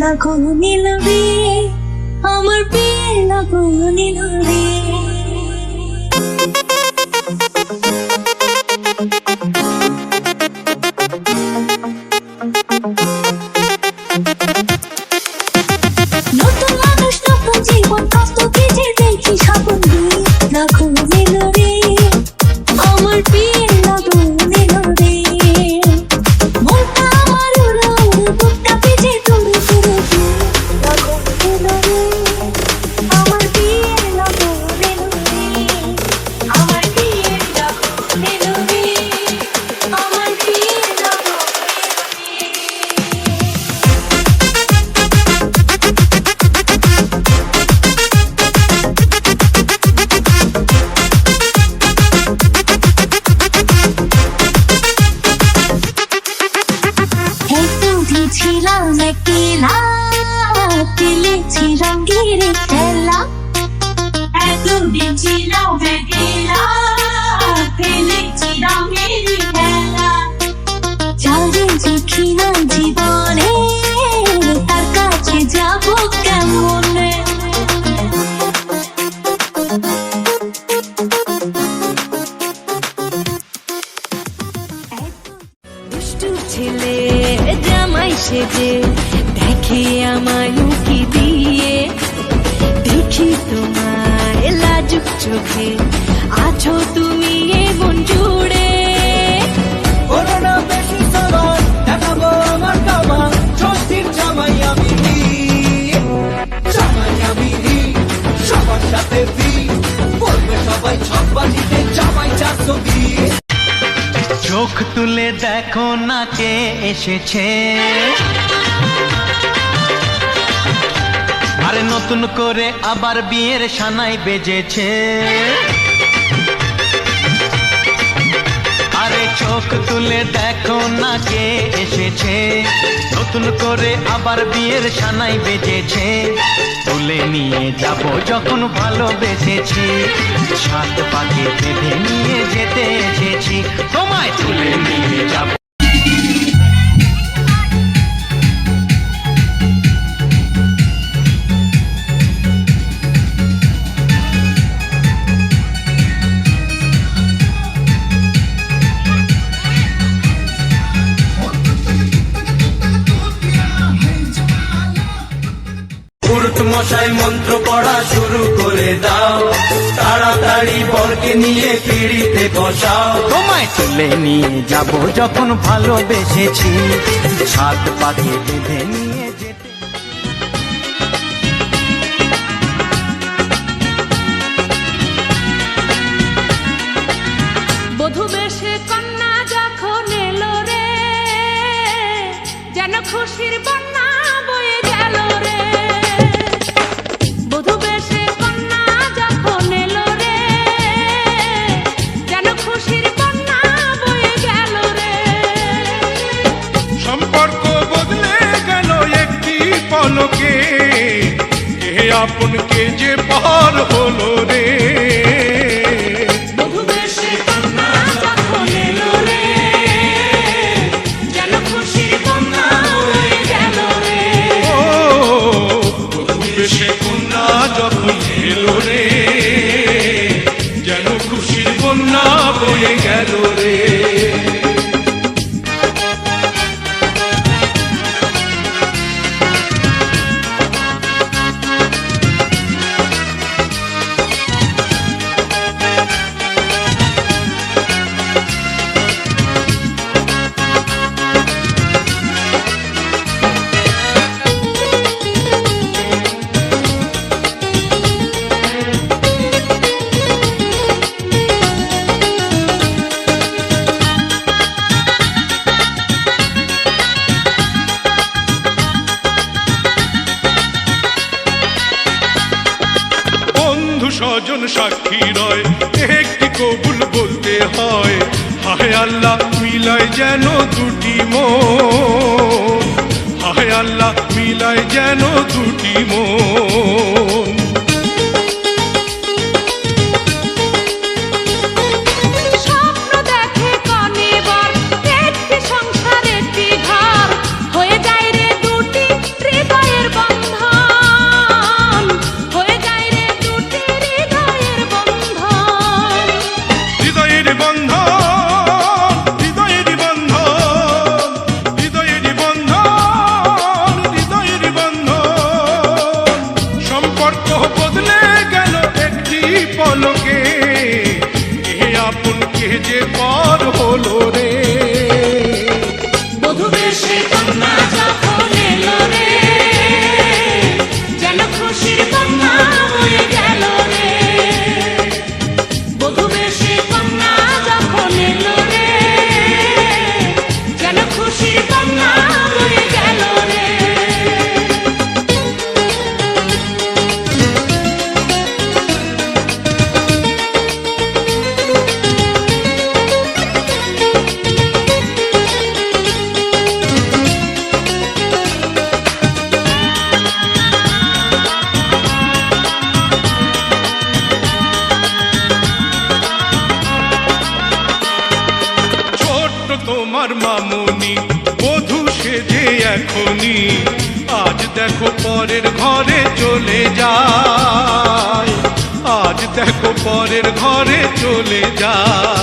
লাখো নীল রে, আমার বিয়ের লাখো নীল রে। নতুন মানুষ নতুন জীবন কষ্ট কেটে দেখি স্বপ্ন দিয়ে লাখো নীল রে, আমার বিয়ের লাখো নীল রে। মনটা আমার উড়ো উড়ো বুকটা পেজে তুড়ু তুড়ু লাখো নীল রে, আমার বিয়ের লাখো নীল রে, আমার বিয়ের লাখো নীল রে, আমার বিয়ের লাখো নীল রে। ছিলাম একলা, খেলেছি রঙের খেলা। এতদিন ছিলাম একলা, খেলেছি রঙের খেলা। যারে দেখি না জীবনে, তার কাছে যাবো কেমনে? দুষ্টু ছেলে জামাই সেজে দেখে আমায় উকি দিয়ে, দেখি তোমায় লাজুক চোখে আছো তুমি এ মন জুড়ে। করোনা বেশি সবার দেখাবো আমার কামাল, ষষ্ঠীর জামাই আমি, জামাই আমি সবার সাথে বলবে সবাই ছকবাজিতে জামাই 420। চোখ তুলে দেখো না কে এসেছে, আরে নতুন করে আবার বিয়ের সানাই বেজেছে। আরে চোখ তুলে দেখো না কে এসেছে, নতুন করে আবার বিয়ের সানাই বেজেছে। তুলে নিয়ে যাব যখন ভালোবেসেছি, সাত পাকে বেঁধে নিয়ে যেতে এসেছি, তোমায় তুলে নিয়ে যাব। পুরুত মশাই মন্ত্র পড়া শুরু করে দাও, তাড়াতাড়ি বরকে নিয়ে পিড়িতে বসাও। তোমায় তুলে নিয়ে যাব যখন ভালোবেসেছি, সাত পাকে বেঁধে নিয়ে যেতে। বধূ বেশে কন্যা যখন এলো রে, যেন খুশির বন্যা বয়ে গেল রে। বধূ বেশে কন্যা যখন এলো রে, যেন খুশির বন্যা বয়ে গেল রে। সম্পর্ক বদলে গেল একটি পলকে, কে আপন কে যে পর হলো রে। বধূ বেশে কন্যা যখন এলো রে, যেন খুশির বন্যা বয়ে গেল রে। ও বেশে কন্যা যখন এলো রে, যেন খুশির বন্যা বয়ে গেল রে। স্বজন সাক্ষী রয়, একটি কবুল বলতে হয়। হায় আল্লাহ মিলায় যেন দুটি মন, হায় আল্লাহ মিলায় যেন দুটি মন। স্বপ্ন দেখে কনে বর, একটি সংসার একটি ঘর, হয়ে যায় রে দুটি হৃদয়ে আপনকে যে পর হলো রে। বধূ বেশে কন্যা যখন এলো রে, যেন খুশির কন্যা হয়ে গেল রে। বধূ বেশে কন্যা যখন এলো রে, যেন খুশির কন্যা হয়ে গেল রে। ছোট্ট তোমার মামুনি বধূ সেজে এখনি, আজ দেখো পরের ঘরে চলে যায়, আজ দেখো পরের ঘরে চলে যায়।